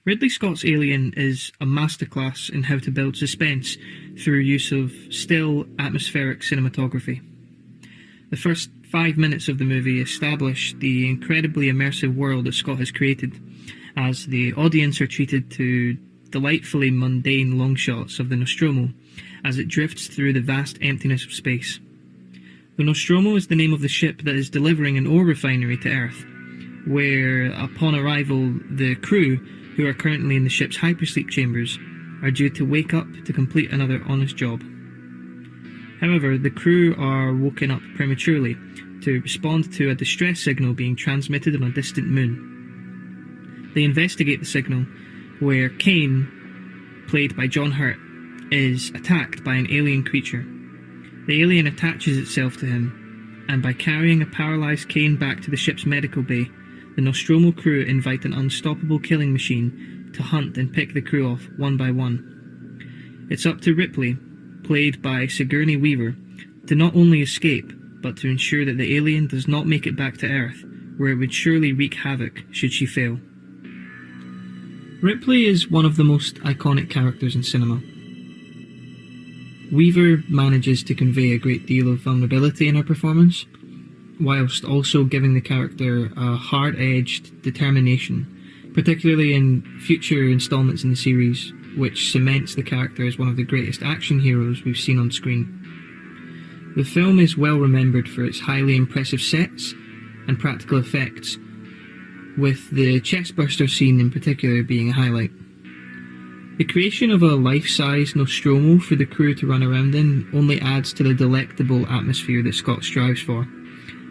Ridley Scott's Alien is a masterclass in how to build suspense through use of still, atmospheric cinematography. The first 5 minutes of the movie establish the incredibly immersive world that Scott has created, as the audience are treated to delightfully mundane long shots of the Nostromo as it drifts through the vast emptiness of space. The Nostromo is the name of the ship that is delivering an ore refinery to Earth, where, upon arrival, the crew, who are currently in the ship's hypersleep chambers, are due to wake up to complete another honest job. However, the crew are woken up prematurely to respond to a distress signal being transmitted on a distant moon. They investigate the signal, where Kane, played by John Hurt, is attacked by an alien creature. The alien attaches itself to him, and by carrying a paralysed Kane back to the ship's medical bay, the Nostromo crew invite an unstoppable killing machine to hunt and pick the crew off one by one. It's up to Ripley, played by Sigourney Weaver, to not only escape, but to ensure that the alien does not make it back to Earth, where it would surely wreak havoc should she fail. Ripley is one of the most iconic characters in cinema. Weaver manages to convey a great deal of vulnerability in her performance, whilst also giving the character a hard-edged determination, particularly in future installments in the series, which cements the character as one of the greatest action heroes we've seen on screen. The film is well remembered for its highly impressive sets and practical effects, with the chestburster scene in particular being a highlight. The creation of a life-size Nostromo for the crew to run around in only adds to the delectable atmosphere that Scott strives for,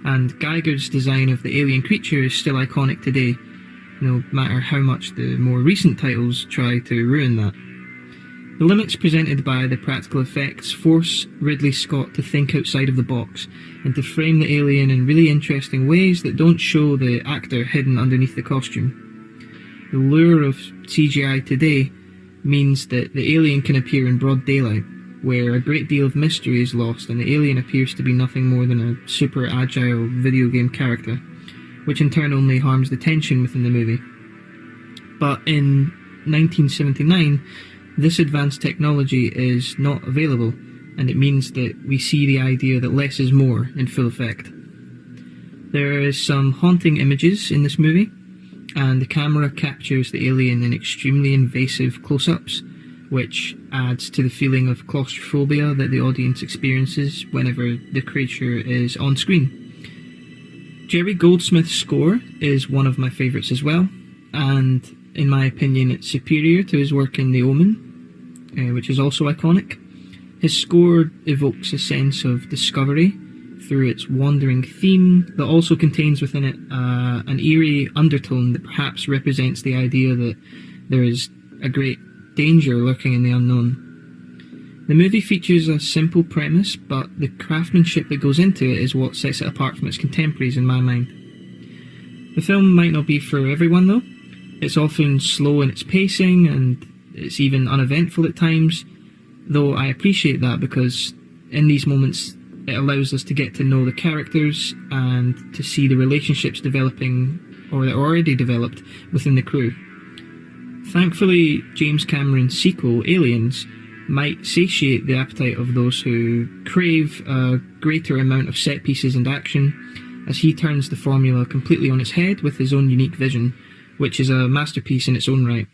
and Giger's design of the alien creature is still iconic today, no matter how much the more recent titles try to ruin that. The limits presented by the practical effects force Ridley Scott to think outside of the box and to frame the alien in really interesting ways that don't show the actor hidden underneath the costume. The lure of CGI today means that the alien can appear in broad daylight, where a great deal of mystery is lost and the alien appears to be nothing more than a super agile video game character, which in turn only harms the tension within the movie. But in 1979, this advanced technology is not available, and it means that we see the idea that less is more in full effect. There is some haunting images in this movie, and the camera captures the alien in extremely invasive close-ups, which adds to the feeling of claustrophobia that the audience experiences whenever the creature is on screen. Jerry Goldsmith's score is one of my favourites as well, and in my opinion it's superior to his work in The Omen, which is also iconic. His score evokes a sense of discovery through its wandering theme that also contains within it an eerie undertone that perhaps represents the idea that there is a great danger lurking in the unknown. The movie features a simple premise, but the craftsmanship that goes into it is what sets it apart from its contemporaries in my mind. The film might not be for everyone though. It's often slow in its pacing and it's even uneventful at times, though I appreciate that because in these moments it allows us to get to know the characters and to see the relationships developing, or that are already developed, within the crew. Thankfully, James Cameron's sequel, Aliens, might satiate the appetite of those who crave a greater amount of set pieces and action, as he turns the formula completely on its head with his own unique vision, which is a masterpiece in its own right.